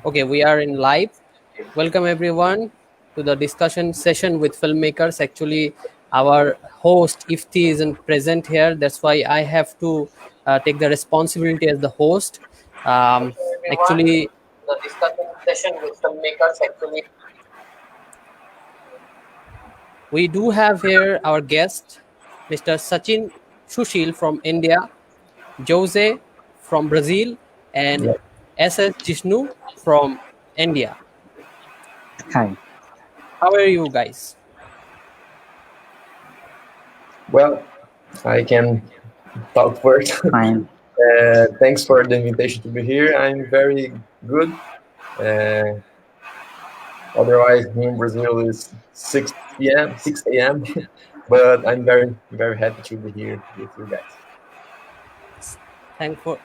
Okay, we are in live. Welcome everyone to the discussion session with filmmakers. Actually, our host Ifti isn't present here. That's why I have to take the responsibility as the host. Um, Welcome everyone. actually, The discussion session with filmmakers actually. we do have here our guest, Mr. Sachin Susheel from India, Jose from Brazil, and Yeah. SS Jishnu from India. Hi, How are you guys? Well, I can talk first. fine. Thanks for the invitation to be here. I'm very good. Uh, Otherwise, here in Brazil is 6 p.m., 6 a.m. But I'm very happy to be here with you guys.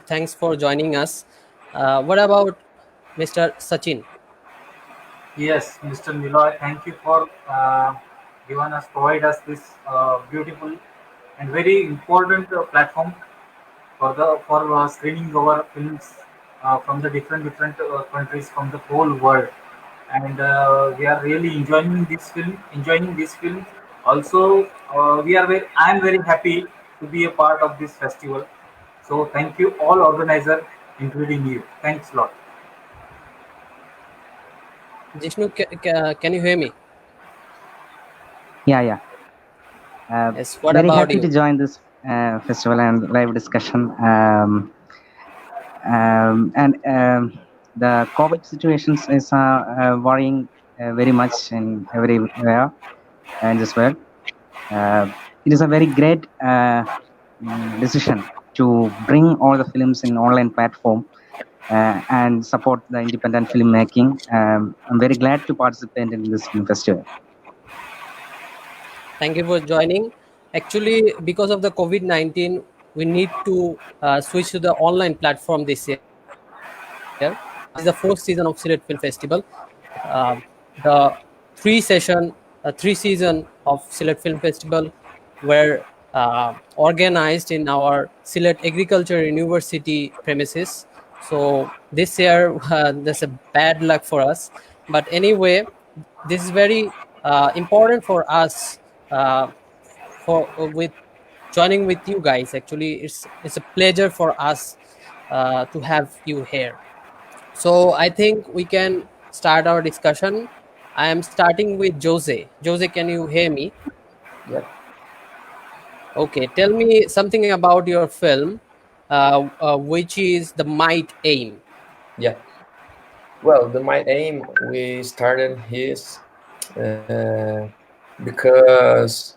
Thanks for joining us. What about Mr. Sachin? Yes, Mr. Niloy, thank you for provide us this beautiful and very important platform for screening our films from the different countries from the whole world, and we are really enjoying this film. Also, I am very happy to be a part of this festival. So thank you all organizer, including you. Thanks a lot. Jishnu, can you hear me? Yeah. Yes. What Very about happy to you? join this festival and live discussion. And the COVID situations is worrying very much in everywhere in this world. It is a very great decision to bring all the films in online platform and support the independent filmmaking. I'm very glad to participate in this film festival. Thank you for joining. Actually, because of the COVID-19, we need to switch to the online platform this year. This is the fourth season of Sylhet Film Festival. The three season of Sylhet Film Festival were organized in our Sylhet Agriculture University premises. So this year, there's a bad luck for us. But anyway, this is very important for us for with joining with you guys. Actually, it's a pleasure for us to have you here. So I think we can start our discussion. I am starting with Jose. Jose, can you hear me? Yeah. Okay, tell me something about your film, which is The Might Aim. Yeah. Well, my aim we started his because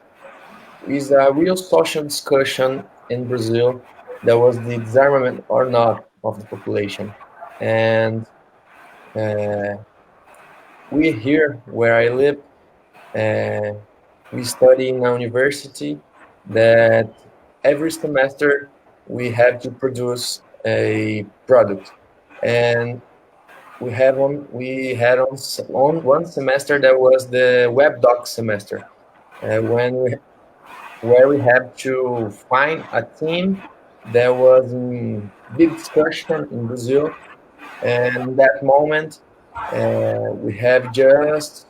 it's a real social discussion in Brazil. There was the disarmament or not of the population, and uh, we here where I live, uh, we study in a university that every semester we have to produce a product, and we had on one semester that was the web doc semester, where we have to find a team that was in big discussion in Brazil, and in that moment we have just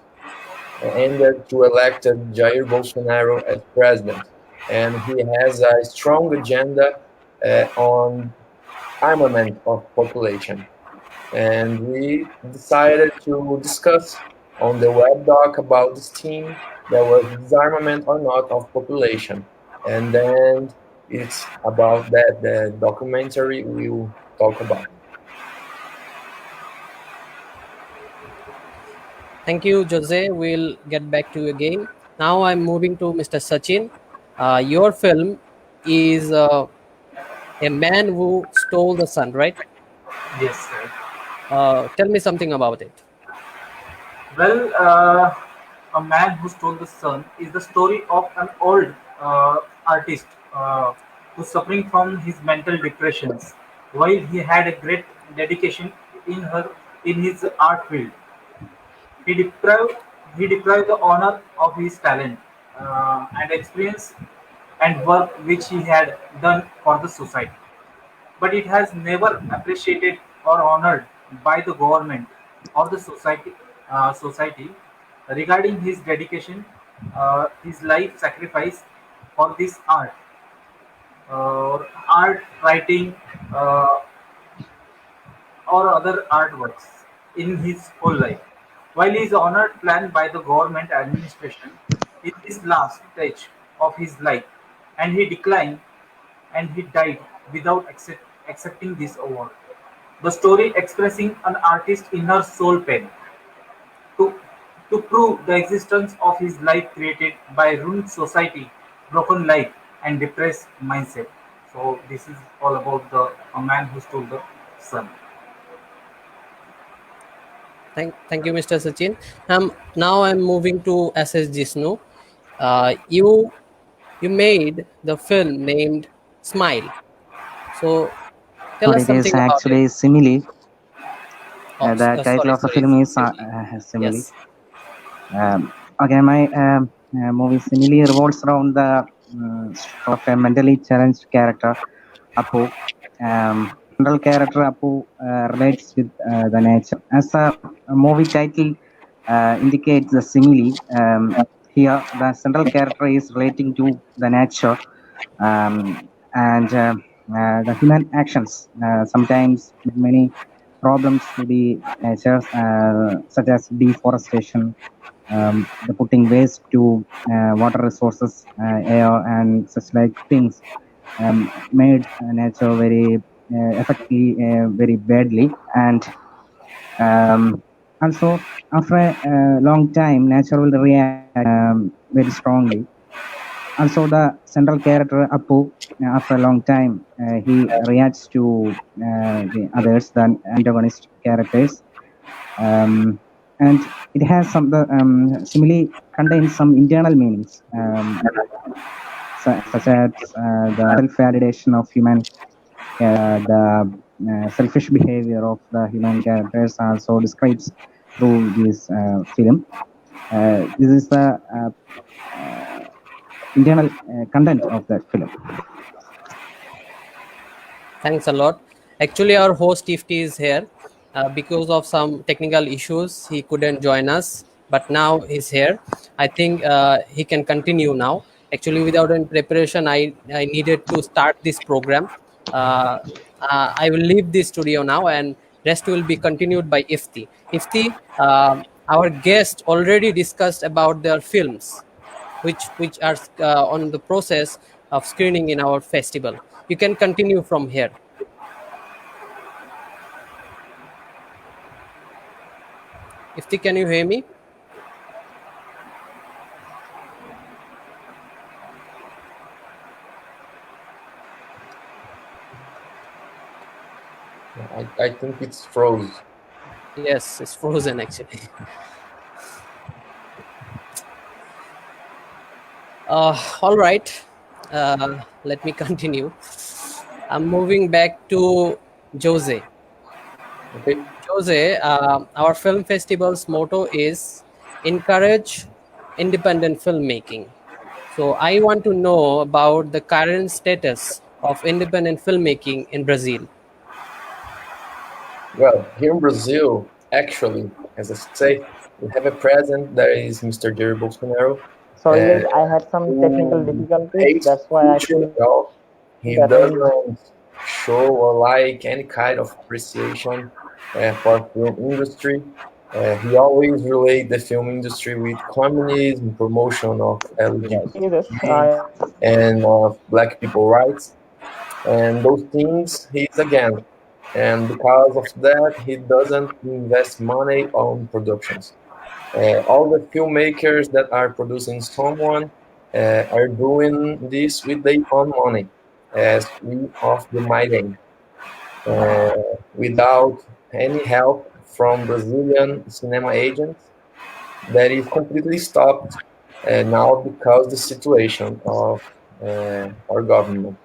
ended to elect Jair Bolsonaro as president, and he has a strong agenda on armament of population. And we decided to discuss on the web doc about this team that was disarmament or not of population. And then it's about that the documentary we will talk about. Thank you, Jose. We'll get back to you again. Now I'm moving to Mr. Sachin. Your film is a man who stole the sun, right? Yes, sir. Tell me something about it. Well, A Man Who Stole the Sun is the story of an old artist who's suffering from his mental depressions. While he had a great dedication in her in his art field, he deprived he deprived the honor of his talent and experience and work which he had done for the society. But it has never appreciated or honored by the government. of the society regarding his dedication, his life sacrifice for this art writing, uh, or other artworks in his whole life. While he is honored planned by the government administration in this last stage of his life, and he declined and he died without accepting this award. The story expressing an artist's inner soul pain to, to prove the existence of his life created by ruined society, broken life, and depressed mindset. So this is all about the a man who stole the sun. Thank you, Mr. Sachin. Now I'm moving to SS Jishnu. You made the film named Smile. So tell Or us it is something about it. actually Simile. Oh, The title sorry, of the sorry, film is Simile. Simile. Yes. Okay, my movie Simile revolves around the story of a mentally challenged character, Apu. Central character Apu relates with the nature. As a movie title indicates the simile, here the central character is relating to the nature and the human actions. Sometimes many problems to the nature, such as deforestation, the putting waste to water resources, air, and such like things made nature very effectively, very badly. And also, after a long time, nature will react very strongly. Also, the central character Apu, after a long time, he reacts to the others, the antagonist characters, and it has some the simile contains some internal meanings, such as the self-validation of human, the selfish behavior of the human characters also describes through this film. This is the internal content of that film. Thanks a lot. Actually, our host Ifti is here. Because of some technical issues, he couldn't join us, but now he's here. I think he can continue now. Actually, without any preparation, I needed to start this program. Uh, I will leave the studio now, and rest will be continued by Ifti. Ifti, our guest already discussed about their films which are on the process of screening in our festival. You can continue from here. Ifti, can you hear me? I think it's froze. Yes, it's frozen actually. All right, let me continue. I'm moving back to Jose. Okay. Jose, our film festival's motto is encourage independent filmmaking. So I want to know about the current status of independent filmmaking in Brazil. Well, here in Brazil, actually, as I say, we have a president that is Mr. Jair Bolsonaro, Sorry uh, guys, I had some technical who difficulties. hates That's why I culture couldn't at all. He attend. doesn't show or like any kind of appreciation for film industry. He always relate the film industry with communism, promotion of See this? LGBT and of black people rights, and those things he's against. And because of that, he doesn't invest money on productions. All the filmmakers that are producing someone are doing this with their own money, as we of the mining, without any help from Brazilian cinema agents. That is completely stopped now because the situation of our government.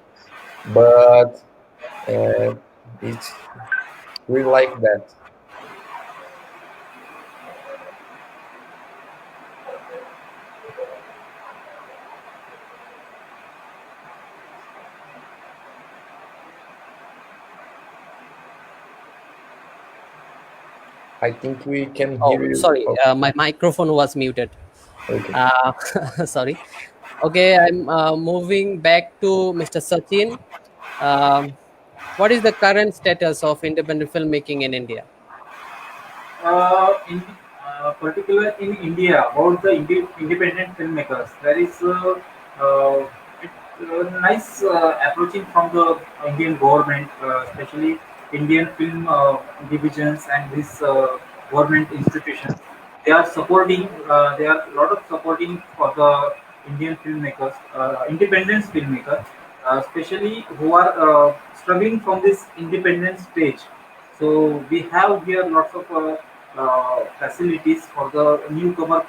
But it's really like that. I think we can Oh, hear you. sorry, Oh, my microphone was muted. okay. Uh, sorry. Okay, I'm moving back to Mr. Sachin. Um, what is the current status of independent filmmaking in India? In particular in India, about the independent filmmakers, there is uh, it, nice approaching from the Indian government, especially Indian film divisions and these government institutions. They are supporting. There are a lot of supporting for the Indian filmmakers, independent filmmakers, especially who are struggling from this independent stage. So we have here lots of facilities for the newcomer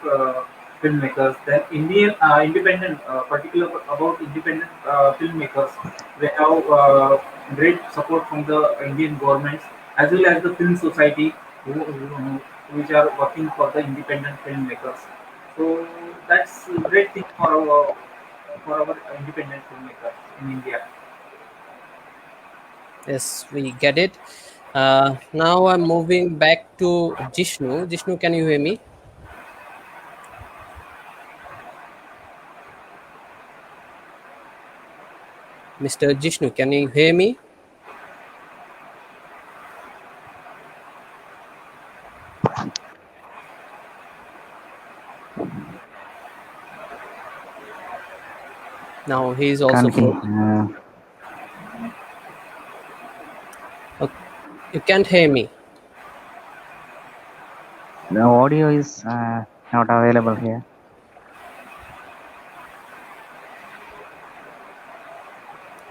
filmmakers. Then Indian independent, particular about independent filmmakers, we have great support from the Indian governments as well as the film society, which are working for the independent filmmakers. So that's a great thing for our independent filmmakers in India. Yes, we get it. Now I'm moving back to Jishnu. Jishnu, can you hear me? Mr. Jishnu, can you hear me? Now he is also Can't hear. frozen. Okay, you can't hear me. The audio is not available here.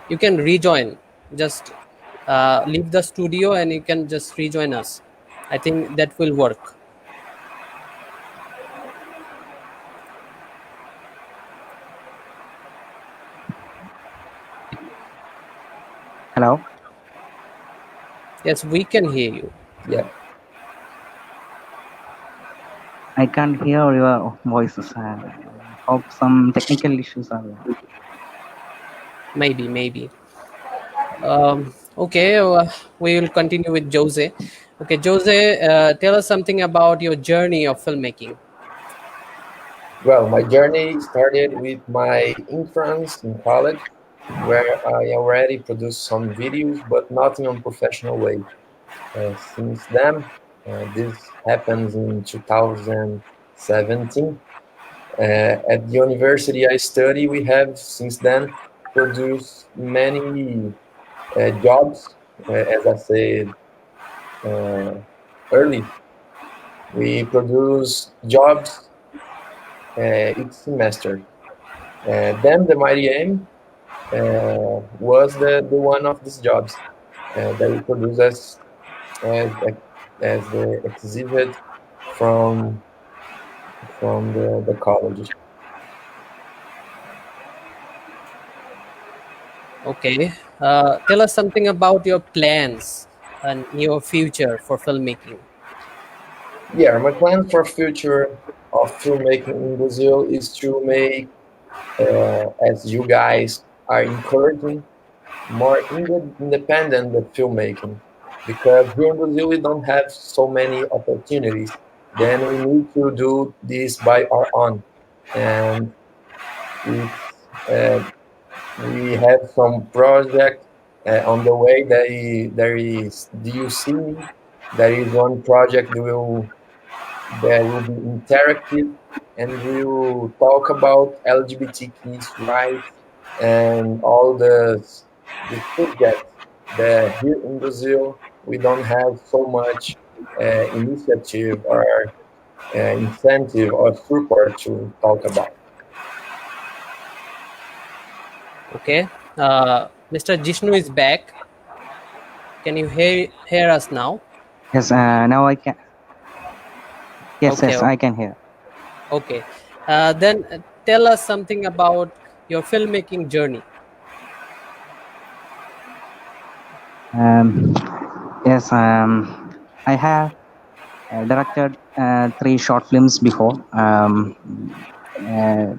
You can rejoin. Just leave the studio and you can just rejoin us. I think that will work. Hello. Yes, we can hear you. Yeah. I can't hear your voices. Hope some technical issues are there. Maybe. Okay, we will continue with Jose. Okay, Jose, tell us something about your journey of filmmaking. Well, my journey started with my interns in college, where I already produced some videos, but nothing on professional way. Since then, this happens in 2017. At the university I study, we have since then produced many jobs. As I said uh, early, we produce jobs each semester. Then the Mighty Aim was the one of these jobs that we produce as the exhibit from the college. Okay, tell us something about your plans and your future for filmmaking. Yeah, my plan for future of filmmaking in Brazil is to make, as you guys are encouraging, more independent the filmmaking, because here in Brazil we don't have so many opportunities. Then we need to do this by our own, and it's we have some project on the way. There is Do You See Me? There is one project that will be interactive and will talk about LGBTQ's rights and all the subjects that here in Brazil we don't have so much initiative or incentive or support to talk about. Okay, Mr. Jishnu is back. Can you hear us now? Yes. Now I can. Yes. Okay, Yes. I can hear. okay. Then tell us something about your filmmaking journey. Um, yes. I have directed 3 short films before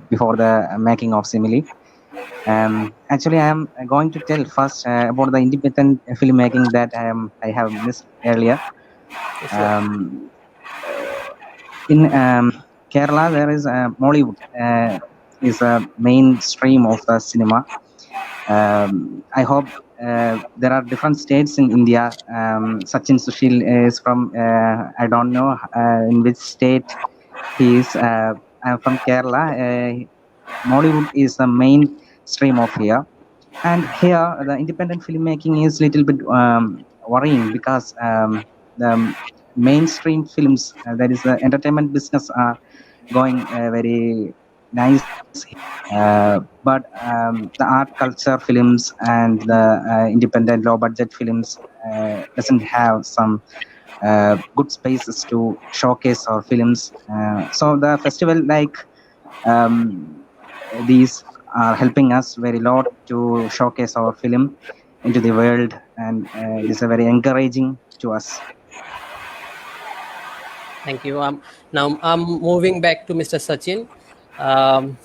the making of Simile. Actually, I am going to tell first about the independent filmmaking that I have missed earlier. Sure. Um, in Kerala, there is Mollywood is a mainstream of the cinema. I hope there are different states in India. Sachin Susheel is from I don't know in which state he is. I'm from Kerala. Mollywood is the main stream of here, and here the independent filmmaking is little bit worrying because the mainstream films, that is the entertainment business, are going very nice here. But the art culture films and the independent low budget films doesn't have some good spaces to showcase our films. So the festival like um, these are helping us very lot to showcase our film into the world, and it is a very encouraging to us. Thank you. Now I'm moving back to Mr. Sachin. Um,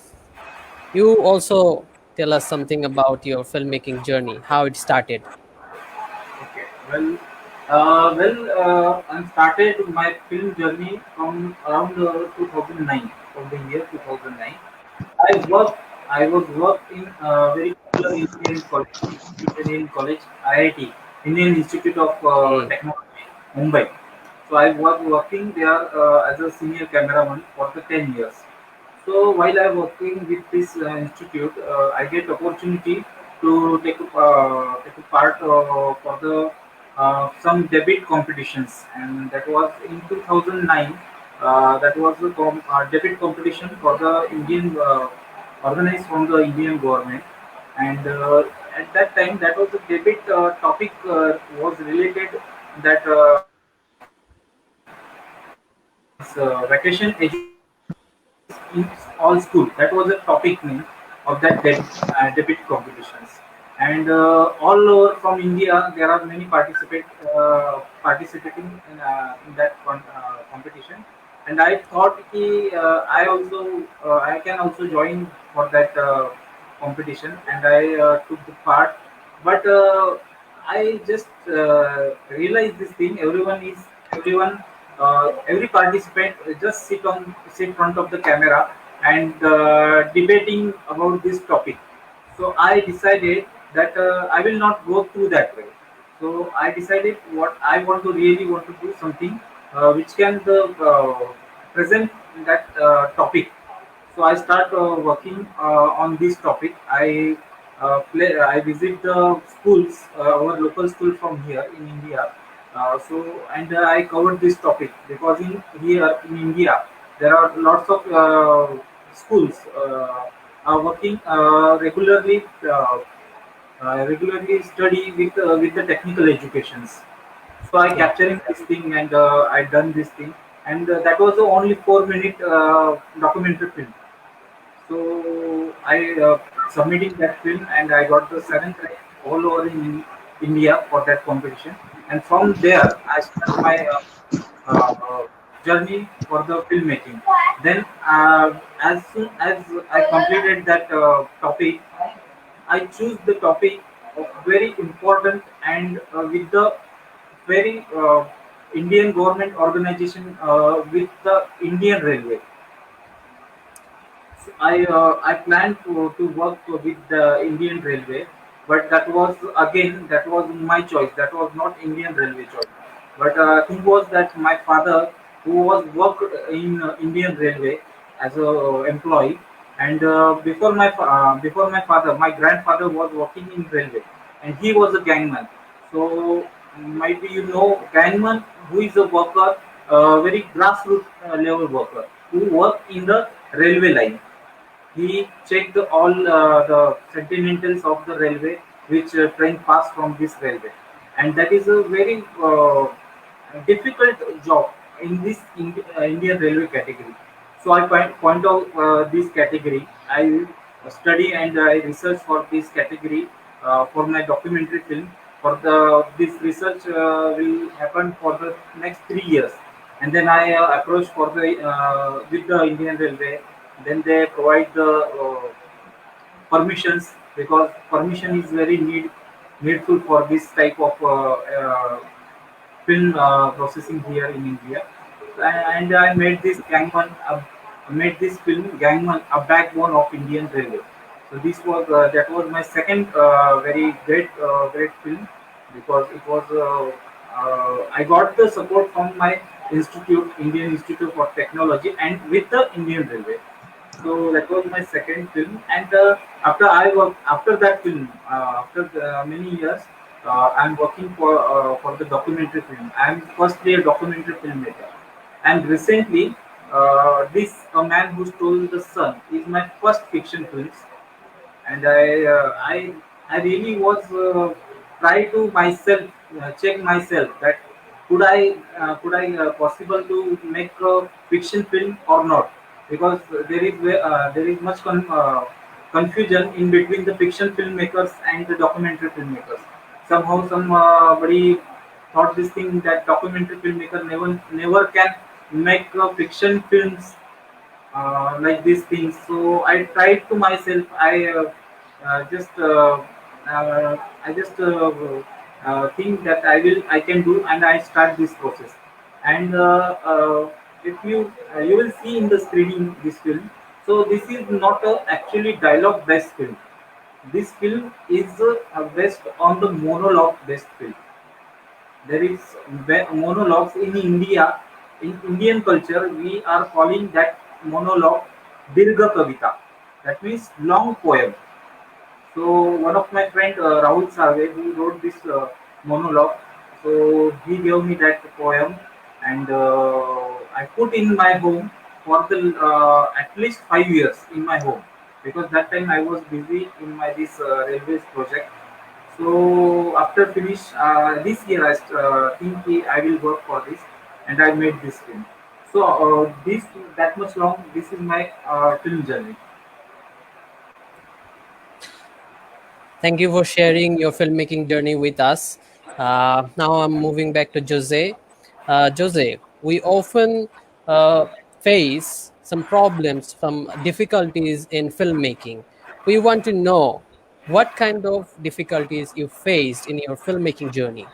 you also tell us something about your filmmaking journey, how it started. Okay. I started my film journey from around 2009, from the year 2009. I worked. I was worked in a very popular engineering college, IIT, Indian Institute of Hmm. Technology, Mumbai. So I was working there as a senior cameraman for the 10 years. So while I working with this institute, I get opportunity to take a part for the some debate competitions, and that was in 2009. That was the debate competition for the Indian organized from the Indian government, and at that time, that was the debate topic was related that this vacation education in all school. That was the topic name of that debate competitions. And all over from India, there are many participating in that competition. And I thought I can also join for that competition, and I took the part. But I just realized this thing. Every participant just sit front of the camera and debating about this topic. So I decided that I will not go through that way. So I decided what I want to really want to do something which can present that topic. So I start working on this topic. I visit the schools, our local school from here in India. I covered this topic because in here in India there are lots of schools are working regularly study with the technical educations. So I Yeah. capturing this thing, and I done this thing, and that was the only 4 minute documentary film. So I submitting that film, and I got the seventh rank all over in India for that competition. And from there, I start my journey for the filmmaking. Then, as soon as I completed that topic, I choose the topic of very important and with the very Indian government organization with the Indian Railway. I planned to work with the Indian Railway, but that was my choice. That was not Indian Railway choice. But thing was that my father, who was worked in Indian Railway as a employee, and before my father, my grandfather was working in railway, and he was a gangman. So might be you know gangman who is a worker, very grassroots level worker who work in the railway line. He checked all the sentimentals of the railway, which train pass from this railway, and that is a very difficult job in this Indian railway category. So I point out this category. I study and I research for this category for my documentary film. For the this research will happen for the next 3 years, and then I approach for the with the Indian Railway. Then they provide the permissions, because permission is very needful for this type of film processing here in India, and I made this Gangman, made this film Gangman, a backbone of Indian Railway. So this was that was my second very great film, because it was I got the support from my institute, Indian Institute for Technology, and with the Indian Railway. So that was my second film, and after that film, after many years, I'm working for the documentary film. I'm firstly a documentary filmmaker, and recently, this A Man Who Stole the Sun is my first fiction film, and I really was try to myself check myself that could I possible to make a fiction film or not, because there is much confusion in between the fiction filmmakers and the documentary filmmakers. Somehow somebody thought this thing that documentary filmmaker never can make fiction films like these things. So I tried to myself. Just I just think that I can do, and I start this process. And if you will see in the screening this film. So this is not a actually dialogue based film. This film is based on the monologue based film. There is monologues in India. In Indian culture, we are calling that monologue Dirgha Kavita. That means long poem. So one of my friend Rahul Save, who wrote this monologue, so he gave me that poem, and I put in my home for the at least 5 years in my home, because that time I was busy in my this railways project. So after finish this year, I think I will work for this, and I made this film. So this that much long. This is my film journey. Thank you for sharing your filmmaking journey with us. Now I'm moving back to Jose. Jose, we often face some problems, some difficulties in filmmaking. We want to know what kind of difficulties you faced in your filmmaking journey.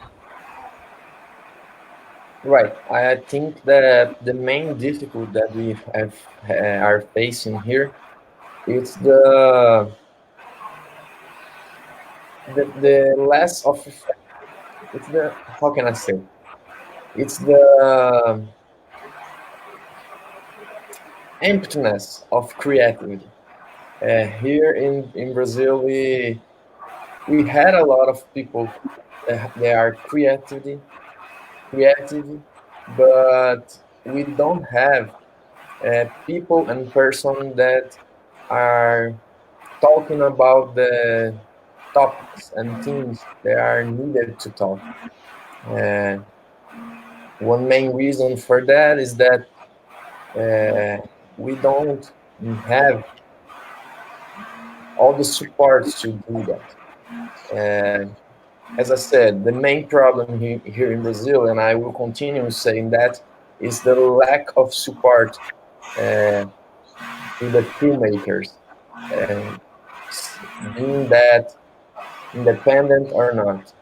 Right. I think that the main difficulty that we are facing here is the less of it's the how can I say, it's the emptiness of creativity. Here in Brazil, we had a lot of people that they are creative, but we don't have people and person that are talking about the topics and things that are needed to talk. Uh, One main reason for that is that we don't have all the supports to do that. Uh, as I said, the main problem here in Brazil, and I will continue saying that, is the lack of support to the filmmakers, uh, being that independent or not,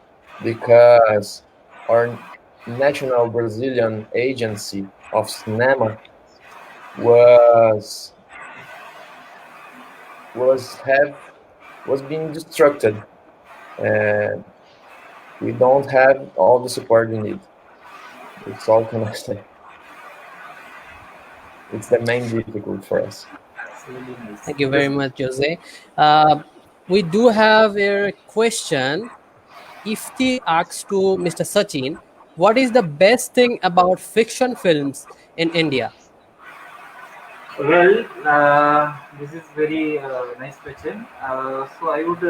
because our national Brazilian agency of cinema was was have was being destructed. Uh, we don't have all the support we need. It's all can I say. It's the main difficult for us. That's really nice. Thank you Yes. very much, Jose. We do have a question. Ifti asks to Mr. Sachin, what is the best thing about fiction films in India? Well, this is very nice question. So I would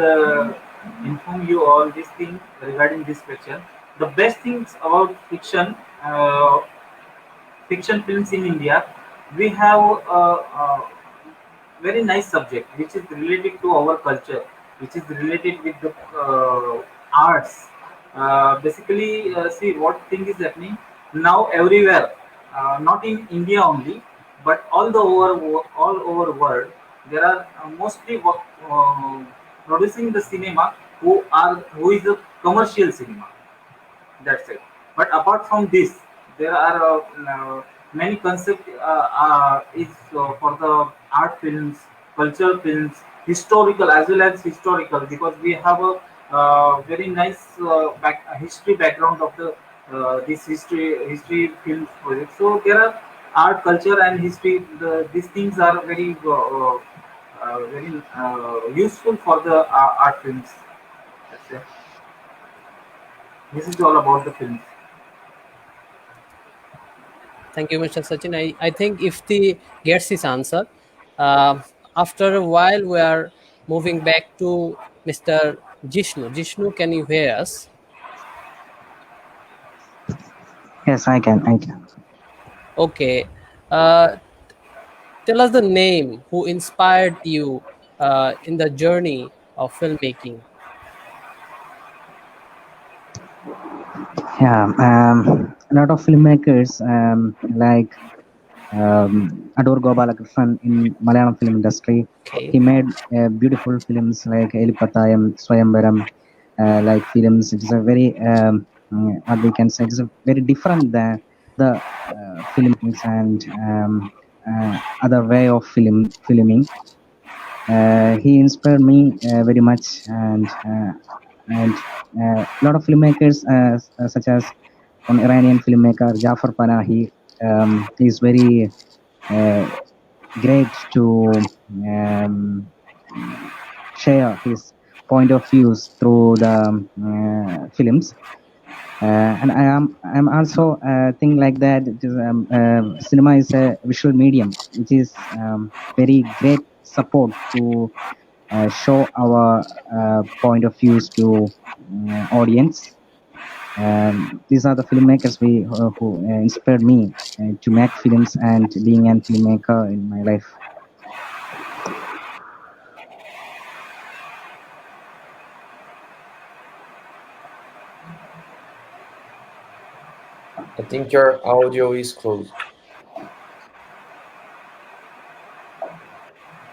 inform you all this thing regarding this question. The best things about fiction films in India, we have very nice subject which is related to our culture, which is related with the arts. Basically, see what thing is happening now everywhere, not in India only, but all over world. There are mostly producing the cinema who is a commercial cinema. That's it. But apart from this, there are many concepts is for the art films, cultural films, historical as well as historical, because we have a very nice history background of the this history films project. So there are art, culture, and history. These things are very useful for the art films. Let's say this is all about the films. Thank you, Mr. Sachin. I think if the gets his answer, uh, after a while we are moving back to Mr. Jishnu. Jishnu, can you hear us? Yes, I can. I can. Okay. Uh, Tell us the name who inspired you in the journey of filmmaking. Yeah. A lot of filmmakers like Adoor Gopalakrishnan in Malayalam film industry. Okay. He made beautiful films like Elipatayam, Swayamvaram, like films. It is a very what we can say. It is a very different than the films and other way of filming. He inspired me very much, and a lot of filmmakers such as one Iranian filmmaker Jafar Panahi. He is very uh, great to um, share his point of views through the films. And I'm also think like that. It is, cinema is a visual medium, which is very great support to show our point of views to audience. These are the filmmakers who inspired me to make films and being a filmmaker in my life. I think your audio is closed.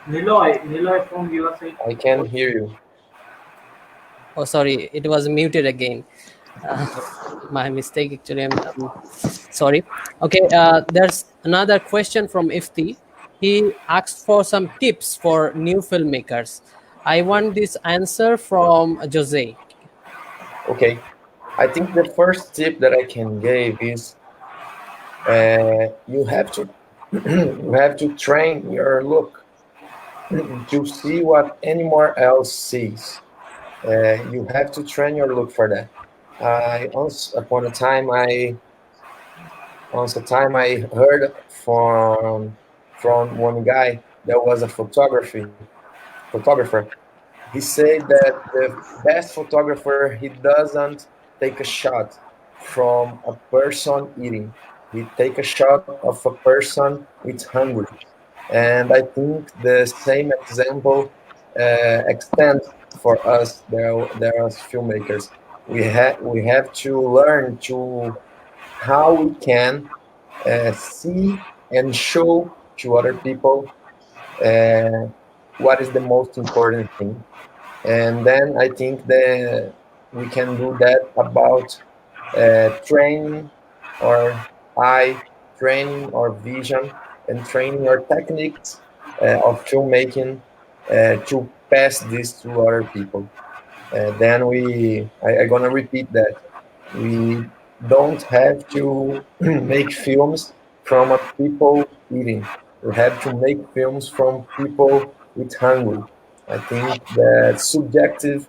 Niloy from your side. I can hear you. Oh, sorry, it was muted again. Uh, my mistake, actually. I'm sorry. Okay, there's another question from Ifti. He asked for some tips for new filmmakers. I want this answer from Jose. Okay. I think the first tip that I can give is you have to you have to train your look to see what anyone else sees. You have to train your look for that. I once upon a time I heard from one guy that was a photographer. He said that the best photographer, he doesn't take a shot from a person eating. He take a shot of a person with hungry. And I think the same example extends for us there as filmmakers. We have to learn to how we can see and show to other people uh, what is the most important thing. And then I think that we can do that about training our eye, training our vision, and training our techniques of filmmaking to pass this to other people. Then I'm gonna repeat that we don't have to make films from a people eating. We have to make films from people with hungry. I think that uh, subjective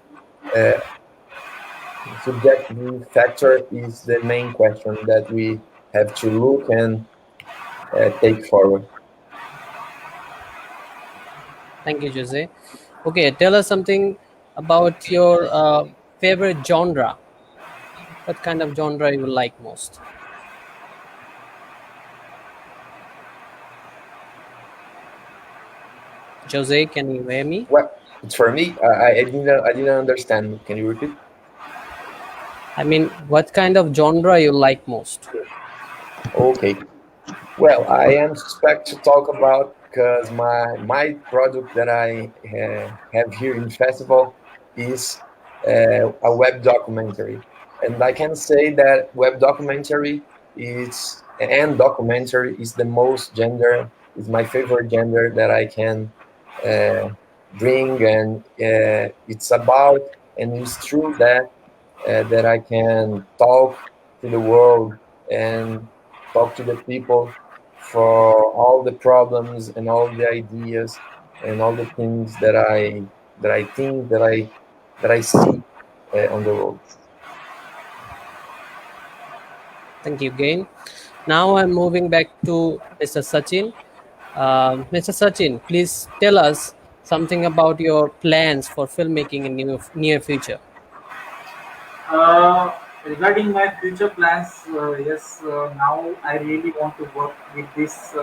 factor is the main question that we have to look and take forward. Thank you, Jose. Okay, tell us something about your favorite genre. What kind of genre you like most? Jose, can you hear me? Well, it's for me. I didn't understand. Can you repeat? I mean, what kind of genre you like most? Okay. Well, I am suspect to talk about because my product that I have here in festival is a web documentary. And I can say that web documentary is and documentary is the most gender is my favorite gender that I can uh, bring, and it's about, and it's true that that I can talk to the world and talk to the people for all the problems and all the ideas and all the things that I think that I see on the road. Thank you, Gain. Now I'm moving back to Mr. Sachin. Mr. Sachin, please tell us something about your plans for filmmaking in near future. Regarding my future plans, yes, now I really want to work with this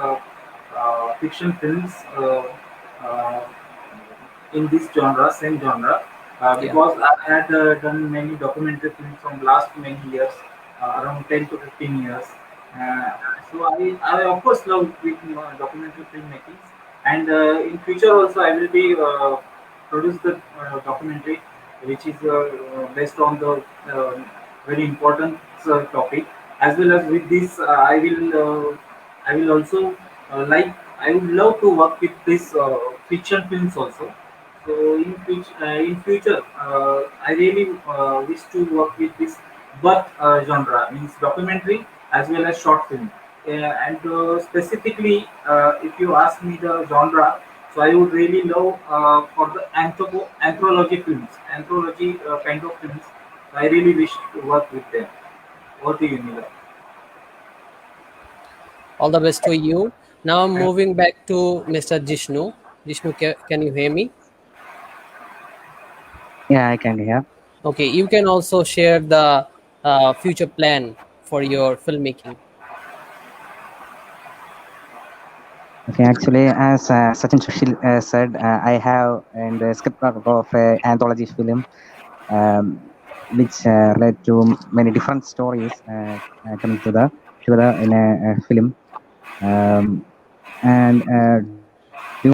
fiction films uh, in this genre, same genre, Yeah. because I had done many documentary films from last many years, around 10 to 15 years. Uh, I of course love with documentary filmmaking, and in future also I will be produce the documentary which is based on the very important topic. As well as with this, I will also I would love to work with this fiction films also. So in future, I really wish to work with this both genre, means documentary as well as short film. And specifically, if you ask me the genre, so I would really love for the anthology films, anthology kind of films. I really wish to work with them. What do you, Miguel? All the best to you. Now I'm moving back to Mr. Jishnu. Jishnu, can you hear me? Yeah, I can hear. Okay, you can also share the future plan for your filmmaking. Okay, actually, as Sachin Susheel said, I have in the script of a anthology film, which led to many different stories coming to the together in a film. And due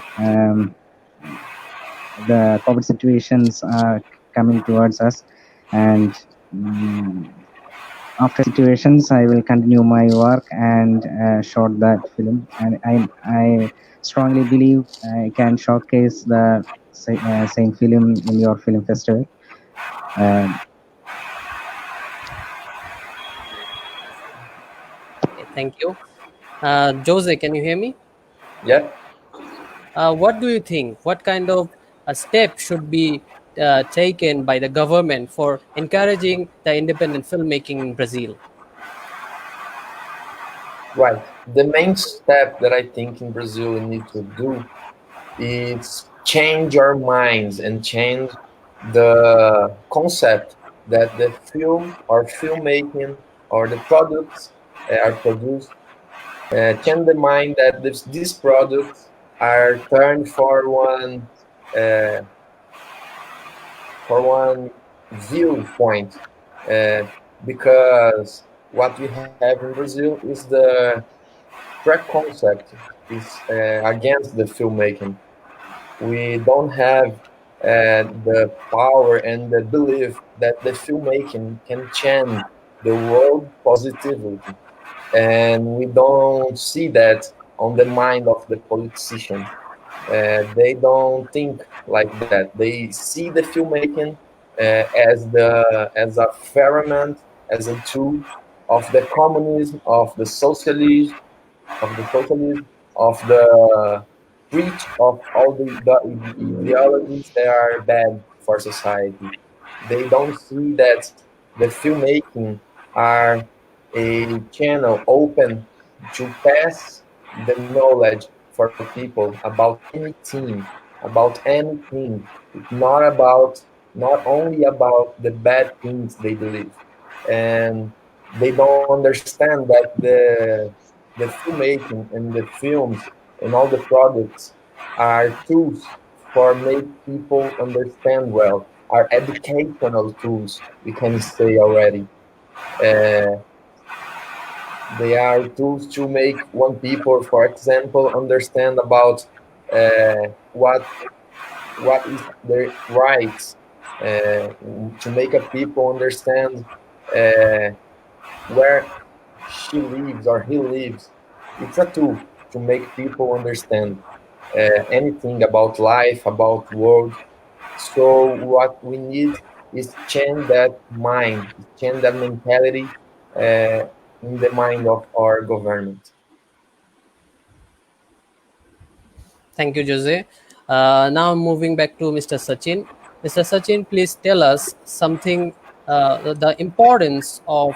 the COVID situations are coming towards us, and mm after situations, I will continue my work and shot that film. And I strongly believe I can showcase the same film in your film festival. Um, Okay, thank you. Jose, can you hear me? Yeah. What do you think? What kind of step should be taken by the government for encouraging the independent filmmaking in Brazil? Right. The main step that I think in Brazil we need to do is change our minds and change the concept that the film or filmmaking or the products are produced. Change the mind that these products are turned uh, for one viewpoint, uh, because what we have in Brazil is the preconcept is against the filmmaking. We don't have the power and the belief that the filmmaking can change the world positively, and we don't see that on the mind of the politician. They don't think like that. They see the filmmaking as a ferment, as a tool of the communism, of the socialism, of the preach of all the ideologies that are bad for society. They don't see that the filmmaking are a channel open to pass the knowledge for people about anything. It's not only about the bad things they believe, and they don't understand that the filmmaking and the films and all the products are tools for make people understand well, are educational tools, we can say already. Uh, they are tools to make one people, for example, understand about what is their rights, to make a people understand uh, where she lives or he lives. It's a tool to make people understand anything about life, about world. So what we need is change that mind, change that mentality in the mind of our government. Thank you, Jose. Now moving back to Mr. Sachin. Mr. Sachin, please tell us something, the importance of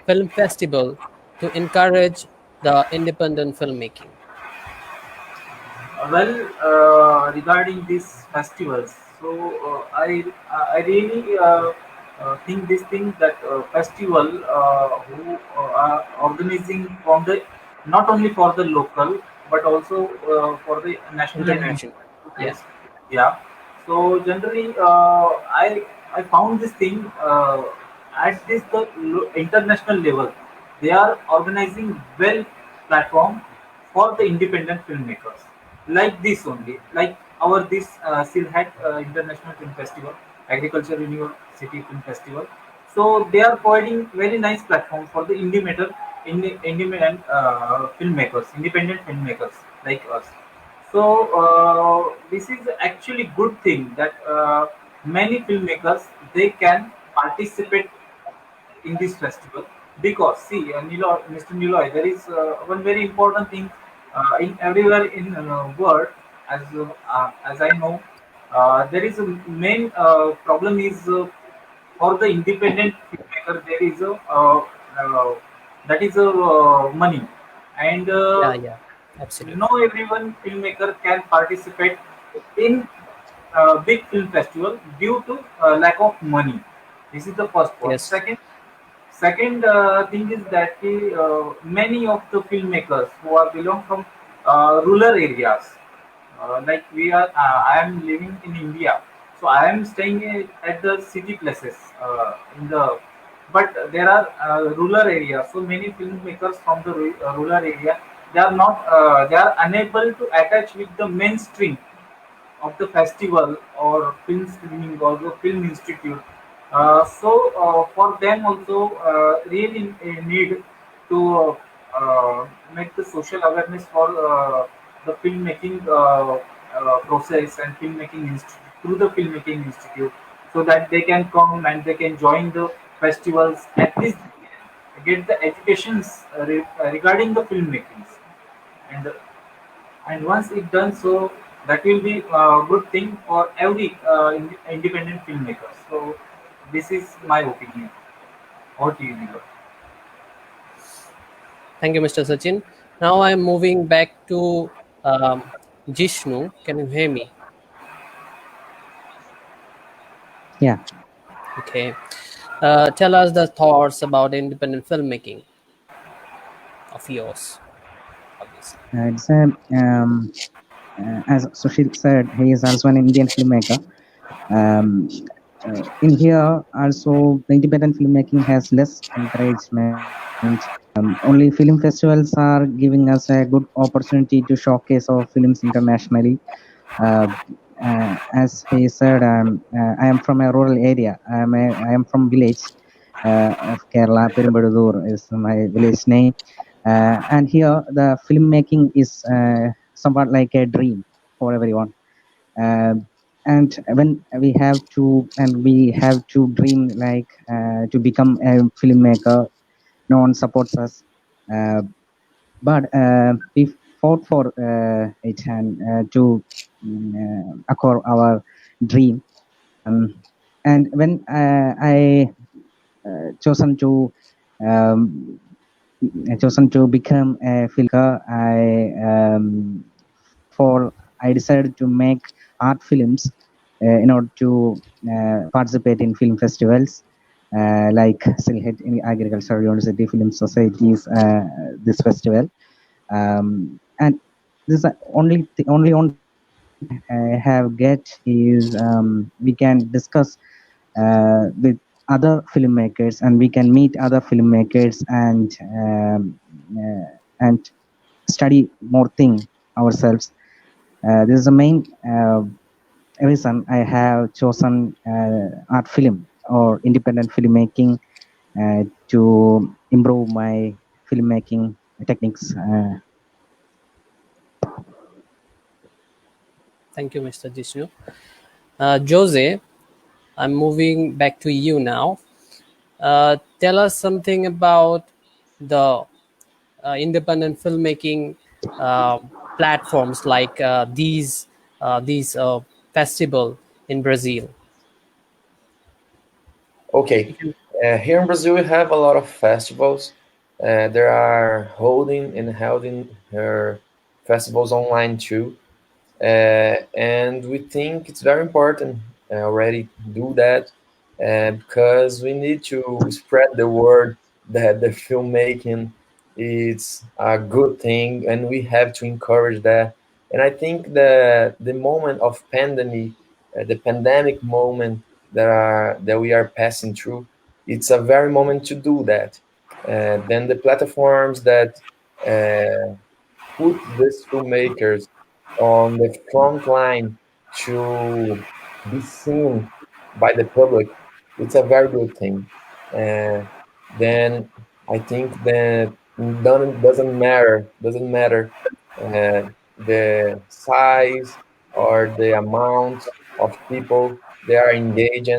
film festival to encourage the independent filmmaking. Regarding these festivals, so I really think this thing that festival who are organizing from the not only for the local but also for the national and International. international Yeah. place. Yeah. So generally, I found this thing at this the international level. They are organizing well platform for the independent filmmakers like this only, like our this Sylhet International Film Festival, Agriculture University Film Festival. So they are providing very nice platform for the independent filmmakers like us. So this is actually good thing that many filmmakers they can participate in this festival because see Mr. Niloy, there is one very important thing in everywhere in world as I know there is a main problem is for the independent filmmaker there is a that is a money and Yeah, yeah, absolutely. no everyone filmmaker can participate in big film festival due to lack of money. This is the first point. Yes. Second thing is that many of the filmmakers who are belong from rural areas, like I am living in India, so I am staying at the city places in the, but there are rural areas. So many filmmakers from the rural area, they are unable to attach with the mainstream of the festival or film screening or the film institute. So for them also really need to make the social awareness for the filmmaking process and filmmaking institute through the filmmaking institute, so that they can come and they can join the festivals. At least get the educations regarding the filmmaking, and once it done so that will be a good thing for every independent filmmaker. So this is my opinion. What do you think? Thank you, Mr. Sachin. Now I'm moving back to Jishnu. Can you hear me? Yeah, Okay. Tell us the thoughts about independent filmmaking of yours, obviously. it's a as Sushil said, he is also an Indian filmmaker. Um, in here, also the independent filmmaking has less encouragement. Only film festivals are giving us a good opportunity to showcase our films internationally. Uh, as he said, I am from a rural area. I am from village of Kerala. Perumbadur is my village name. And here the filmmaking is somewhat like a dream for everyone. Uh, and when we have to dream like to become a filmmaker, no one supports us. Uh, but we fought for it and to acquire our dream. Um, and when I chosen to um, become a filmmaker, I decided to make art films in order to participate in film festivals like Sylhet Agriculture University Film Society's this festival. And this only one thing I have get is we can discuss with other filmmakers and we can meet other filmmakers and study more thing ourselves. This is the main reason I have chosen art film or independent filmmaking to improve my filmmaking techniques. Thank you, Mr. Jishnu. Jose, I'm moving back to you now. Tell us something about the independent filmmaking uh, platforms like these festival in Brazil. You Okay, can, here in Brazil we have a lot of festivals. There are holding her festivals online too. And we think it's very important already do that because we need to spread the word that the filmmaking is a good thing and we have to encourage that. And I think that the moment of pandemic, the pandemic moment that we are passing through, it's a very moment to do that. Then the platforms that uh, put these filmmakers on the front line to be seen by the public, it's a very good thing. Uh, then I think that doesn't matter the size or the amount of people they are engaged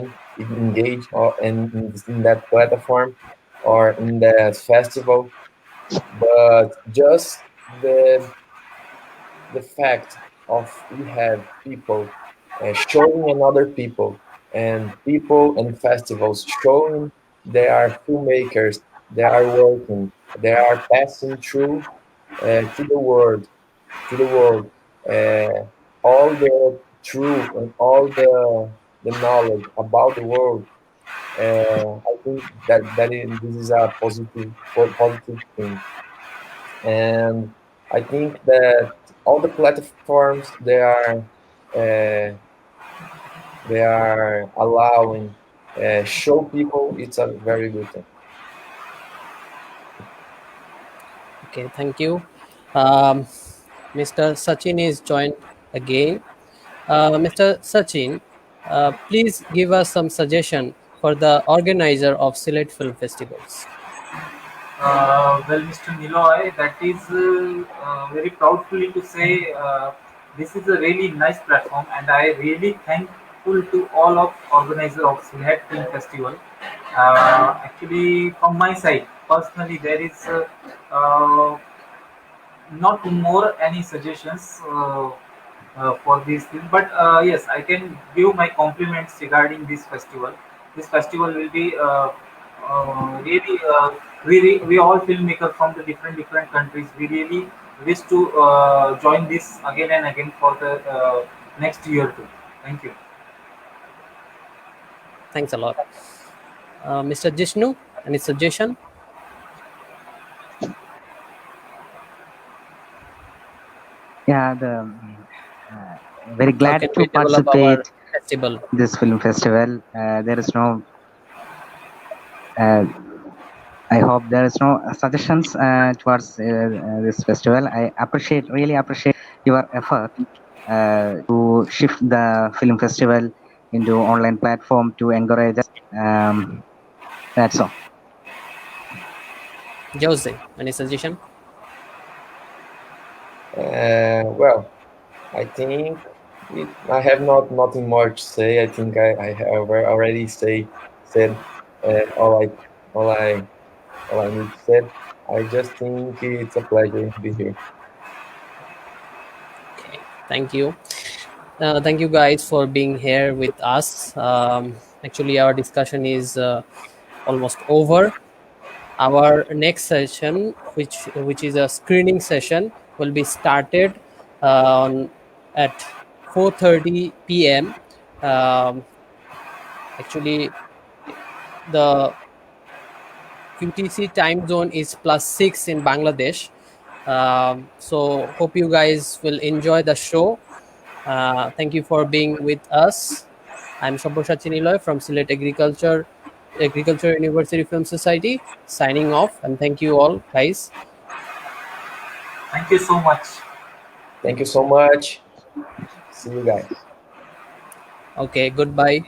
or in that platform or in that festival, but just the fact of we have people showing another people and people and festivals showing they are filmmakers, they are working, they are passing through to the world, to the world, all the truth and all the knowledge about the world. I think this is a positive thing. And I think that all the platforms uh, they are allowing show people it's a very good thing. okay, thank you. Um, Mr. Sachin is joined again. Mr. Sachin, please give us some suggestion for the organizer of Sylhet Film Festivals. Well, Mr. Niloy, that is very proudfully to say this is a really nice platform, and I really thankful to all of organizer of Sylhet Film Festival. Actually, from my side, personally, there is not more any suggestions for this thing, but yes, I can give my compliments regarding this festival. This festival will be really we all filmmakers from the different countries. We really wish to join this again and again for the next year too. Thank you. Thanks a lot. Mr. Jishnu, any suggestion? Yeah, very How glad can to we develop our participate festival? this film festival. There is no. Uh, I hope there is no suggestions towards this festival. I really appreciate your effort to shift the film festival into online platform to encourage us. That's all. Jose, any suggestion? Well, I think I have nothing more to say. I think I have already said all all I all I need to say. I just think it's a pleasure to be here. Okay, thank you. Thank you guys for being here with us. Actually, our discussion is almost over. Our next session, which is a screening session, will be started on at 4:30 p.m. Um, Actually, the QTC time zone is +6 in Bangladesh. So hope you guys will enjoy the show. Thank you for being with us. I'm Sabosha Chiniloy from Sylhet Agriculture University Film Society, signing off, and thank you all, guys. Thank you so much. Thank you so much. See you guys. Okay, goodbye.